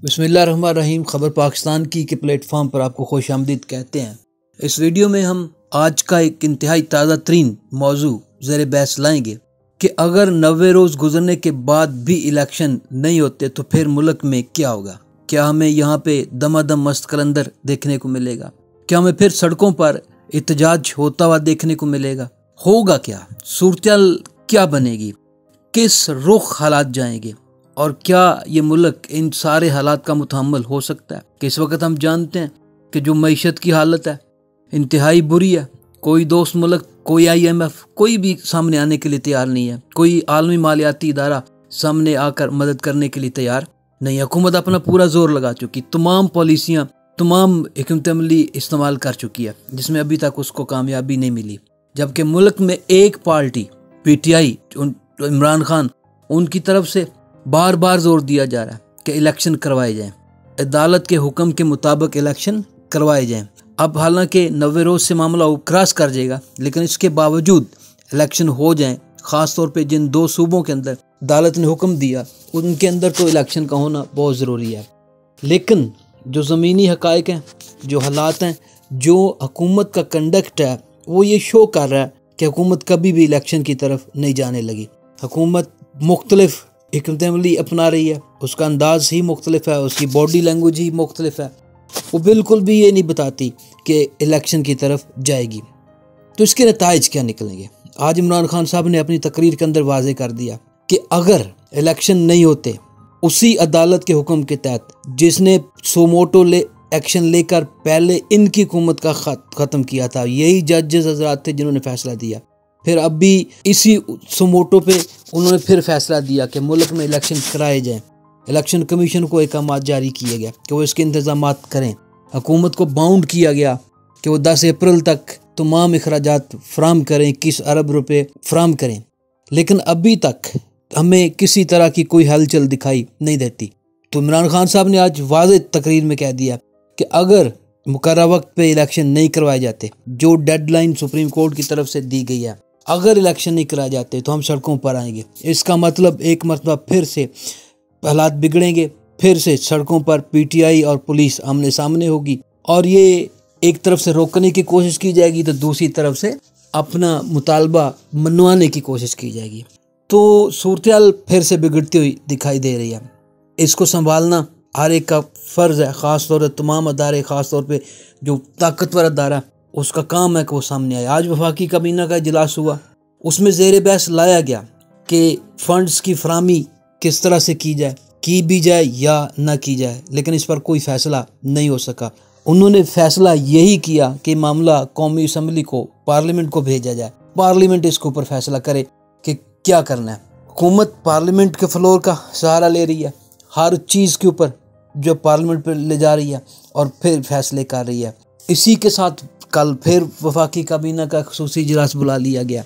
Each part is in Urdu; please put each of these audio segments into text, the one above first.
بسم اللہ الرحمن الرحیم۔ خبر پاکستان کی کے پلیٹ فارم پر آپ کو خوش آمدید کہتے ہیں۔ اس ویڈیو میں ہم آج کا ایک انتہائی تازہ ترین موضوع زیر بحث لائیں گے کہ اگر 90 روز گزرنے کے بعد بھی الیکشن نہیں ہوتے تو پھر ملک میں کیا ہوگا؟ کیا ہمیں یہاں پہ دمادم مست قلندر دیکھنے کو ملے گا؟ کیا ہمیں پھر سڑکوں پر احتجاج ہوتا ہوا دیکھنے کو ملے گا؟ ہوگا کیا؟ صورتحال کیا بنے گی؟ کس رخ حالات جائیں گے؟ اور کیا یہ ملک ان سارے حالات کا متحمل ہو سکتا ہے؟ کہ اس وقت ہم جانتے ہیں کہ جو معیشت کی حالت ہے انتہائی بری ہے۔ کوئی دوست ملک، کوئی IMF، کوئی بھی سامنے آنے کے لیے تیار نہیں ہے۔ کوئی عالمی مالیاتی ادارہ سامنے آ کر مدد کرنے کے لیے تیار نہیں۔ حکومت اپنا پورا زور لگا چکی، تمام پالیسیاں، تمام حکمت عملی استعمال کر چکی ہے، جس میں ابھی تک اس کو کامیابی نہیں ملی۔ جبکہ ملک میں ایک پارٹی PTI، عمران خان، ان کی طرف سے بار بار زور دیا جا رہا ہے کہ الیکشن کروائے جائیں، عدالت کے حکم کے مطابق الیکشن کروائے جائیں۔ اب حالانکہ 90 روز سے معاملہ کراس کر جائے گا، لیکن اس کے باوجود الیکشن ہو جائیں، خاص طور پہ جن 2 صوبوں کے اندر عدالت نے حکم دیا ان کے اندر تو الیکشن کا ہونا بہت ضروری ہے۔ لیکن جو زمینی حقائق ہیں، جو حالات ہیں، جو حکومت کا کنڈکٹ ہے، وہ یہ شو کر رہا ہے کہ حکومت کبھی بھی الیکشن کی طرف نہیں جانے لگی۔ حکومت مختلف حکمت عملی اپنا رہی ہے، اس کا انداز ہی مختلف ہے، اس کی باڈی لینگویج ہی مختلف ہے۔ وہ بالکل بھی یہ نہیں بتاتی کہ الیکشن کی طرف جائے گی۔ تو اس کے نتائج کیا نکلیں گے؟ آج عمران خان صاحب نے اپنی تقریر کے اندر واضح کر دیا کہ اگر الیکشن نہیں ہوتے اسی عدالت کے حکم کے تحت جس نے سوموٹو ایکشن لے کر پہلے ان کی حکومت کا ختم کیا تھا، یہی ججز حضرات تھے جنہوں نے فیصلہ دیا، پھر اب بھی اسی سوموٹو پہ انہوں نے پھر فیصلہ دیا کہ ملک میں الیکشن کرائے جائیں۔ الیکشن کمیشن کو احکامات جاری کیے گئے کہ وہ اس کے انتظامات کریں۔ حکومت کو باؤنڈ کیا گیا کہ وہ 10 اپریل تک تمام اخراجات فراہم کریں، 21 ارب روپے فراہم کریں، لیکن ابھی تک ہمیں کسی طرح کی کوئی ہلچل دکھائی نہیں دیتی۔ تو عمران خان صاحب نے آج واضح تقریر میں کہہ دیا کہ اگر مقررہ وقت پہ الیکشن نہیں کروائے جاتے، جو ڈیڈ لائن سپریم کورٹ کی طرف سے دی گئی ہے، اگر الیکشن نہیں کرائے جاتے تو ہم سڑکوں پر آئیں گے۔ اس کا مطلب ایک مرتبہ پھر سے حالات بگڑیں گے، پھر سے سڑکوں پر PTI اور پولیس آمنے سامنے ہوگی، اور یہ ایک طرف سے روکنے کی کوشش کی جائے گی تو دوسری طرف سے اپنا مطالبہ منوانے کی کوشش کی جائے گی۔ تو صورتحال پھر سے بگڑتی ہوئی دکھائی دے رہی ہے۔ اس کو سنبھالنا ہر ایک کا فرض ہے، خاص طور پر تمام ادارے، خاص طور پہ جو طاقتور ادارہ، اس کا کام ہے کہ وہ سامنے آئے۔ آج وفاقی کابینہ کا اجلاس ہوا، اس میں زیر بحث لایا گیا کہ فنڈز کی فراہمی کس طرح سے کی جائے، کی بھی جائے یا نہ کی جائے، لیکن اس پر کوئی فیصلہ نہیں ہو سکا۔ انہوں نے فیصلہ یہی کیا کہ معاملہ قومی اسمبلی کو، پارلیمنٹ کو بھیجا جائے، پارلیمنٹ اس کے اوپر فیصلہ کرے کہ کیا کرنا ہے۔ حکومت پارلیمنٹ کے فلور کا سہارا لے رہی ہے، ہر چیز کے اوپر جو پارلیمنٹ پہ لے جا رہی ہے اور پھر فیصلے کر رہی ہے۔ اسی کے ساتھ کل پھر وفاقی کابینہ کا خصوصی اجلاس بلا لیا گیا،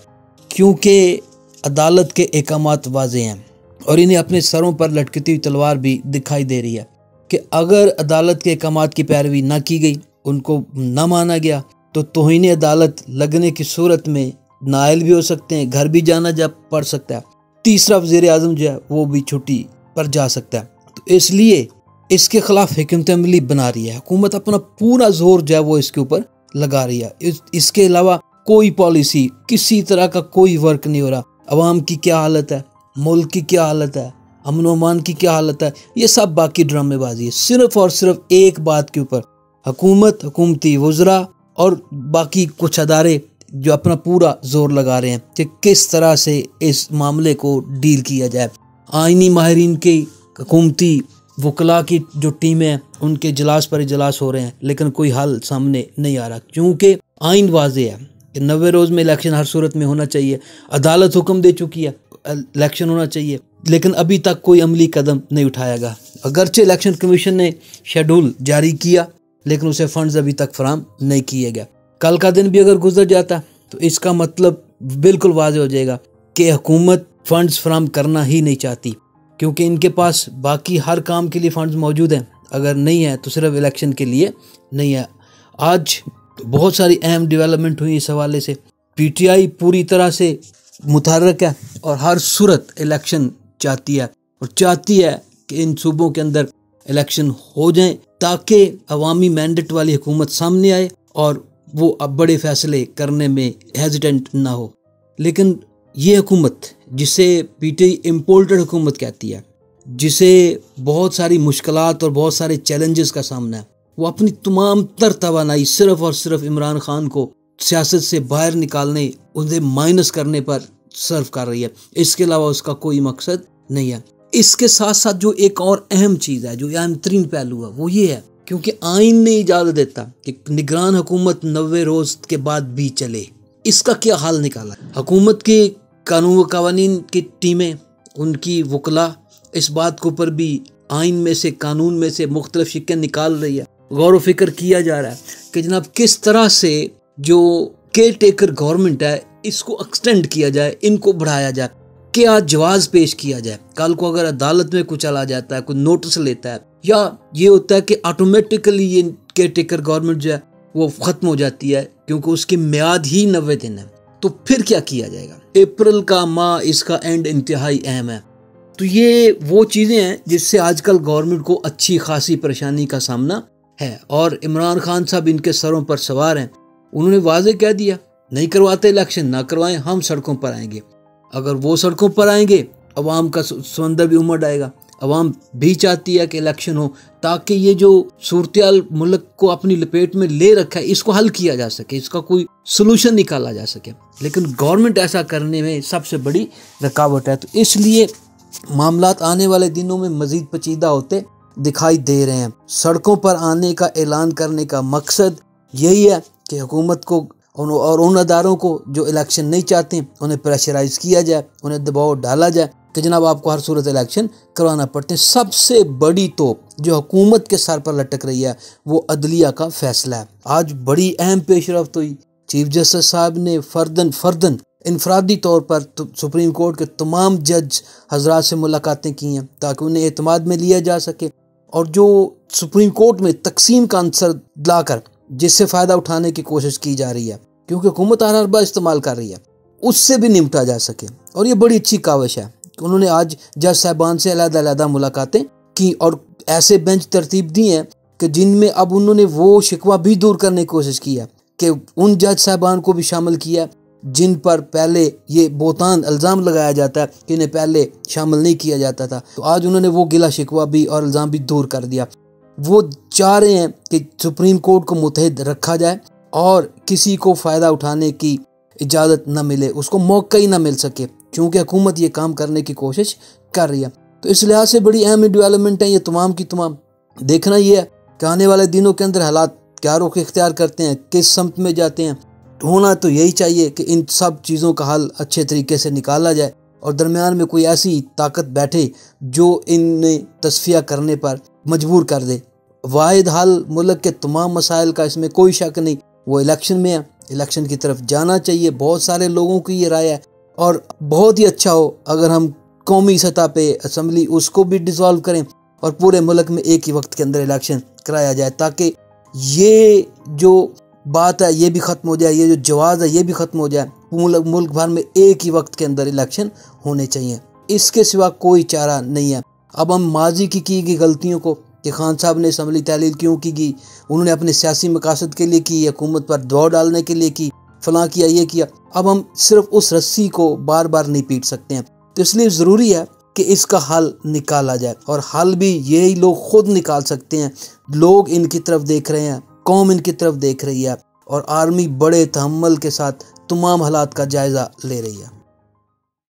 کیونکہ عدالت کے احکامات واضح ہیں اور انہیں اپنے سروں پر لٹکتی ہوئی تلوار بھی دکھائی دے رہی ہے کہ اگر عدالت کے احکامات کی پیروی نہ کی گئی، ان کو نہ مانا گیا، تو توہین عدالت لگنے کی صورت میں نائل بھی ہو سکتے ہیں، گھر بھی جانا جا پڑ سکتا ہے، تیسرا وزیر اعظم جو ہے وہ بھی چھٹی پر جا سکتا ہے۔ تو اس لیے اس کے خلاف حکمت عملی بنا رہی ہے حکومت، اپنا پورا زور جو ہے وہ اس کے اوپر لگا رہی ہے۔ اس کے علاوہ کوئی پالیسی، کسی طرح کا کوئی ورک نہیں ہو رہا۔ عوام کی کیا حالت ہے، ملک کی کیا حالت ہے، امن و امان کی کیا حالت ہے، یہ سب باقی ڈرامے بازی ہے۔ صرف اور صرف ایک بات کے اوپر حکومت، حکومتی وزراء اور باقی کچھ ادارے جو اپنا پورا زور لگا رہے ہیں کہ کس طرح سے اس معاملے کو ڈیل کیا جائے۔ آئینی ماہرین کی، حکومتی وکلاء کی جو ٹیمیں ہیں، ان کے اجلاس پر اجلاس ہو رہے ہیں، لیکن کوئی حل سامنے نہیں آ رہا، کیونکہ آئین واضح ہے کہ 90 روز میں الیکشن ہر صورت میں ہونا چاہیے۔ عدالت حکم دے چکی ہے، الیکشن ہونا چاہیے، لیکن ابھی تک کوئی عملی قدم نہیں اٹھایا گیا۔ اگرچہ الیکشن کمیشن نے شیڈول جاری کیا، لیکن اسے فنڈز ابھی تک فراہم نہیں کیے گئے۔ کل کا دن بھی اگر گزر جاتا تو اس کا مطلب بالکل واضح ہو جائے گا کہ حکومت فنڈز فراہم کرنا ہی نہیں چاہتی، کیونکہ ان کے پاس باقی ہر کام کے لیے فنڈز موجود ہیں، اگر نہیں ہے تو صرف الیکشن کے لیے نہیں ہے۔ آج بہت ساری اہم ڈیولپمنٹ ہوئی اس حوالے سے۔ PTI پوری طرح سے متحرک ہے اور ہر صورت الیکشن چاہتی ہے، اور چاہتی ہے کہ ان صوبوں کے اندر الیکشن ہو جائیں تاکہ عوامی مینڈیٹ والی حکومت سامنے آئے اور وہ اب بڑے فیصلے کرنے میں ہیزیٹنٹ نہ ہو۔ لیکن یہ حکومت جسے پی ٹی آئی امپورٹڈ حکومت کہتی ہے، جسے بہت ساری مشکلات اور بہت سارے چیلنجز کا سامنا ہے، وہ اپنی تمام تر توانائی صرف اور صرف عمران خان کو سیاست سے باہر نکالنے، انہیں مائنس کرنے پر صرف کر رہی ہے۔ اس کے علاوہ اس کا کوئی مقصد نہیں ہے۔ اس کے ساتھ ساتھ جو ایک اور اہم چیز ہے، جو اہم ترین پہلو ہے، وہ یہ ہے کیونکہ آئین نے اجازت دیتا کہ نگران حکومت 90 روز کے بعد بھی چلے۔ اس کا کیا حل نکالا؟ حکومت کے قانون و قوانین کی ٹیمیں، ان کی وکلاء اس بات کے اوپر بھی آئین میں سے، قانون میں سے مختلف شقیں نکال رہی ہے۔ غور و فکر کیا جا رہا ہے کہ جناب کس طرح سے جو کیئر ٹیکر گورنمنٹ ہے اس کو ایکسٹینڈ کیا جائے، ان کو بڑھایا جائے، کیا جواز پیش کیا جائے۔ کل کو اگر عدالت میں کچھ چلا جاتا ہے، کوئی نوٹس لیتا ہے، یا یہ ہوتا ہے کہ آٹومیٹکلی یہ کیئر ٹیکر گورنمنٹ جو ہے وہ ختم ہو جاتی ہے کیونکہ اس کی میعاد ہی 90 دن ہے، تو پھر کیا کیا جائے گا؟ اپریل کا ماہ اس کا اینڈ انتہائی اہم ہے۔ تو یہ وہ چیزیں ہیں جس سے آج کل گورنمنٹ کو اچھی خاصی پریشانی کا سامنا ہے، اور عمران خان صاحب ان کے سروں پر سوار ہیں۔ انہوں نے واضح کہہ دیا نہیں کرواتے الیکشن، نہ کروائیں، ہم سڑکوں پر آئیں گے۔ اگر وہ سڑکوں پر آئیں گے عوام کا سمندر بھی امڑ آئے گا۔ عوام بھی چاہتی ہے کہ الیکشن ہو تاکہ یہ جو صورتحال ملک کو اپنی لپیٹ میں لے رکھا ہے اس کو حل کیا جا سکے، اس کا کوئی سلوشن نکالا جا سکے۔ لیکن گورنمنٹ ایسا کرنے میں سب سے بڑی رکاوٹ ہے، تو اس لیے معاملات آنے والے دنوں میں مزید پیچیدہ ہوتے دکھائی دے رہے ہیں۔ سڑکوں پر آنے کا اعلان کرنے کا مقصد یہی ہے کہ حکومت کو اور ان اداروں کو جو الیکشن نہیں چاہتے انہیں پریشرائز کیا جائے، انہیں دباؤ ڈالا جائے کہ جناب آپ کو ہر صورت الیکشن کروانا پڑتے ہیں۔ سب سے بڑی توپ جو حکومت کے سر پر لٹک رہی ہے وہ عدلیہ کا فیصلہ ہے۔ آج بڑی اہم پیش رفت ہوئی، چیف جسٹس صاحب نے فردن انفرادی طور پر سپریم کورٹ کے تمام جج حضرات سے ملاقاتیں کی ہیں تاکہ انہیں اعتماد میں لیا جا سکے، اور جو سپریم کورٹ میں تقسیم کا عنصر لا کر جس سے فائدہ اٹھانے کی کوشش کی جا رہی ہے کیونکہ حکومت ہر بار استعمال کر رہی ہے، اس سے بھی نمٹا جا سکے۔ اور یہ بڑی اچھی کاوش ہے کہ انہوں نے آج جج صاحبان سے علیحدہ ملاقاتیں کی اور ایسے بینچ ترتیب دی ہیں کہ جن میں اب انہوں نے وہ شکوہ بھی دور کرنے کی کوشش کی ہے کہ ان جج صاحبان کو بھی شامل کیا جن پر پہلے یہ بہتان الزام لگایا جاتا ہے کہ انہیں پہلے شامل نہیں کیا جاتا تھا، تو آج انہوں نے وہ گلا شکوہ بھی اور الزام بھی دور کر دیا۔ وہ چاہ رہے ہیں کہ سپریم کورٹ کو متحد رکھا جائے اور کسی کو فائدہ اٹھانے کی اجازت نہ ملے، اس کو موقع ہی نہ مل سکے، کیونکہ حکومت یہ کام کرنے کی کوشش کر رہی ہے۔ تو اس لحاظ سے بڑی اہم ڈیولپمنٹ ہے یہ تمام کی تمام۔ دیکھنا یہ ہے کہ آنے والے دنوں کے اندر حالات کیا رخ اختیار کرتے ہیں، کس سمت میں جاتے ہیں۔ ہونا تو یہی چاہیے کہ ان سب چیزوں کا حل اچھے طریقے سے نکالا جائے اور درمیان میں کوئی ایسی طاقت بیٹھے جو انہیں تصفیہ کرنے پر مجبور کر دے۔ واحد حل ملک کے تمام مسائل کا، اس میں کوئی شک نہیں، وہ الیکشن میں ہے۔ الیکشن کی طرف جانا چاہیے، بہت سارے لوگوں کی یہ رائے ہے، اور بہت ہی اچھا ہو اگر ہم قومی سطح پہ اسمبلی اس کو بھی ڈیزالو کریں اور پورے ملک میں ایک ہی وقت کے اندر الیکشن کرایا جائے تاکہ یہ جو بات ہے یہ بھی ختم ہو جائے، یہ جو جواز ہے یہ بھی ختم ہو جائے۔ ملک بھر میں ایک ہی وقت کے اندر الیکشن ہونے چاہیے، اس کے سوا کوئی چارہ نہیں ہے۔ اب ہم ماضی کی گئی غلطیوں کو کہ خان صاحب نے اسمبلی تحلیل کیوں کی گئی، انہوں نے اپنے سیاسی مقاصد کے لیے کی، حکومت پر دباؤ ڈالنے کے لیے کی، فلاں کیا، یہ کیا، اب ہم صرف اس رسی کو بار بار نہیں پیٹ سکتے ہیں۔ تو اس لیے ضروری ہے کہ اس کا حل نکالا جائے، اور حل بھی یہی لوگ خود نکال سکتے ہیں۔ لوگ ان کی طرف دیکھ رہے ہیں، قوم ان کی طرف دیکھ رہی ہے، اور آرمی بڑے تحمل کے ساتھ تمام حالات کا جائزہ لے رہی ہے۔